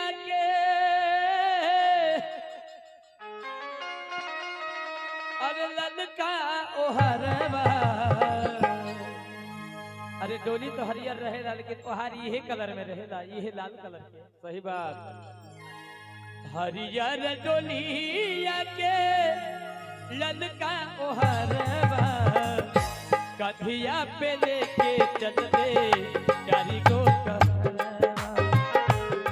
आके अरे ललका ओहरवा। अरे डोली तो हरियर रहेला लेकिन ओहार ये कलर में रहेला, ये लाल कलर के। सही बात। हरियर डोलिया के ललका ओहरवा कधिया पे लेके चलते चारी को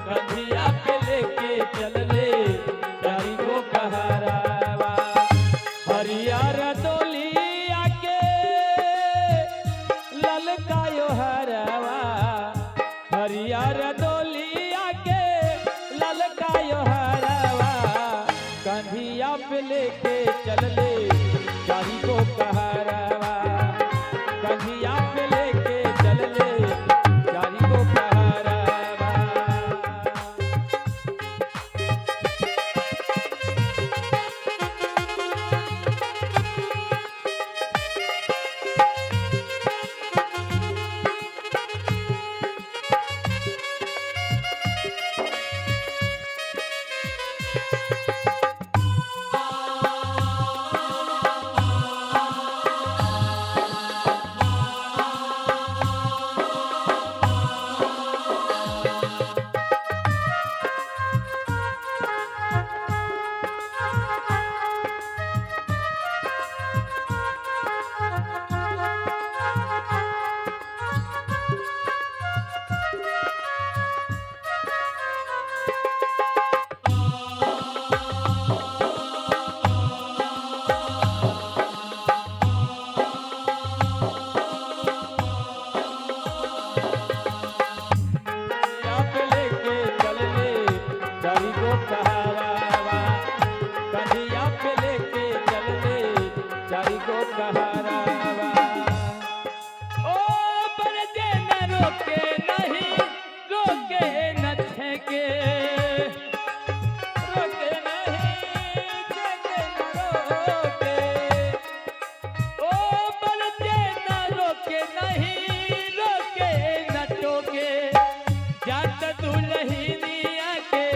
कधिया पे लेके चलले चारी को कहरावा। हरियर डोलिया के ललका ओहरवा हरियर डोलिया के ललका ओहरवा कधिया पे लेके चलले चारी को कहरावा। कधिया पे लेके चलले चारी को कहरावा। कधिया पे लेके चलले चारी को कहरावा। ओ बरजे न रोके नहीं रोके न छेके रोके नहीं छेके न रोके। ओ बरजे न रोके नहीं रोके न टोके जात दुल्हनिया के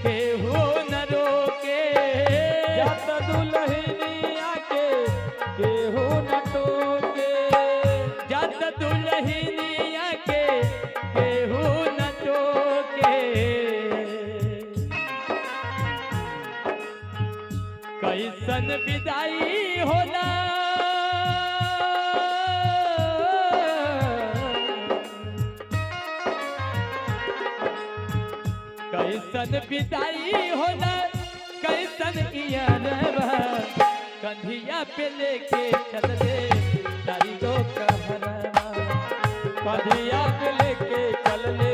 केहू न रोके जात दुल्हनिया के केहू न टोके जात दुल्हनिया के केहू न टोके। कैसन विदाई होला कैसन विदाई होला कैसन इयरवा कंधिया पे लेके चलले चारी को कहरावा। कंधिया पे लेके चलले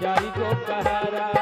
चारी को कहरावा।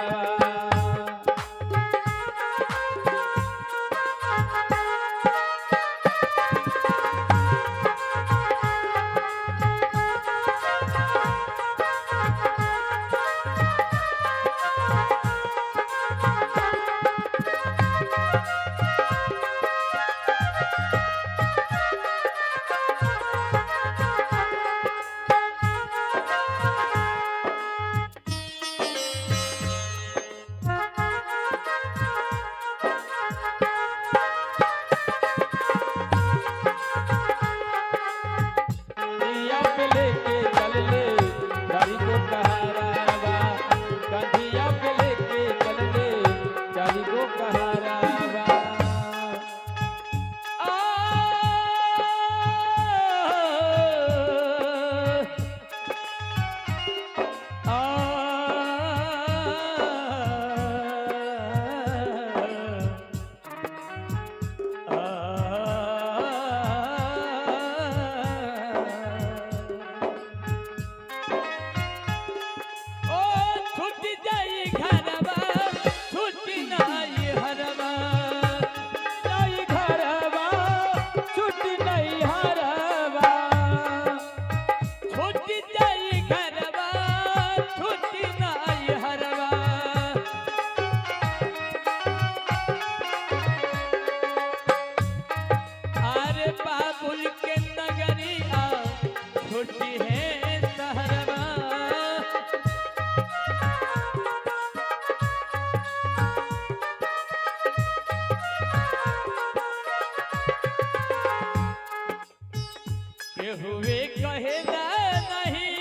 के हुए कहेला नहीं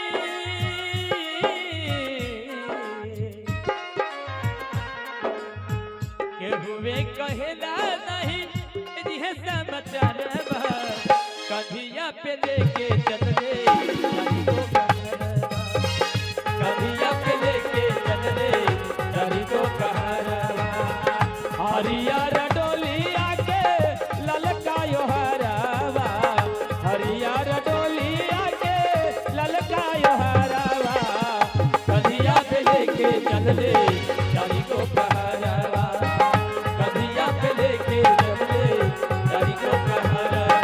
के हुए कहेला नहीं ये समाचार कधिया पे लेके चल रे कधिया पे लेके चल रे डरी को कहरवा हरियर डोलिया के ललकायो हरवा हरियर डोलिया के ललकायो हरवा कधिया पे लेके चल रे डरी को कहरवा कधिया पे लेके चल रे डरी को कहरवा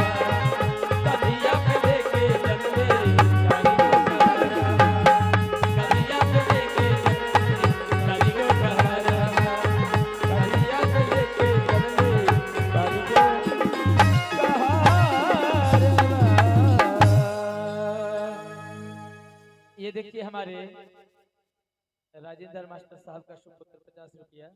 कधिया पे लेके चल रे डरी को कहरवा कधिया पे लेके चल रे डरी को कहरवा कधिया पे लेके चल रे डरी को कहरवा। ये देखिए हमारे राजेंद्र मास्टर साहब का सुपुत्र 50 रुपया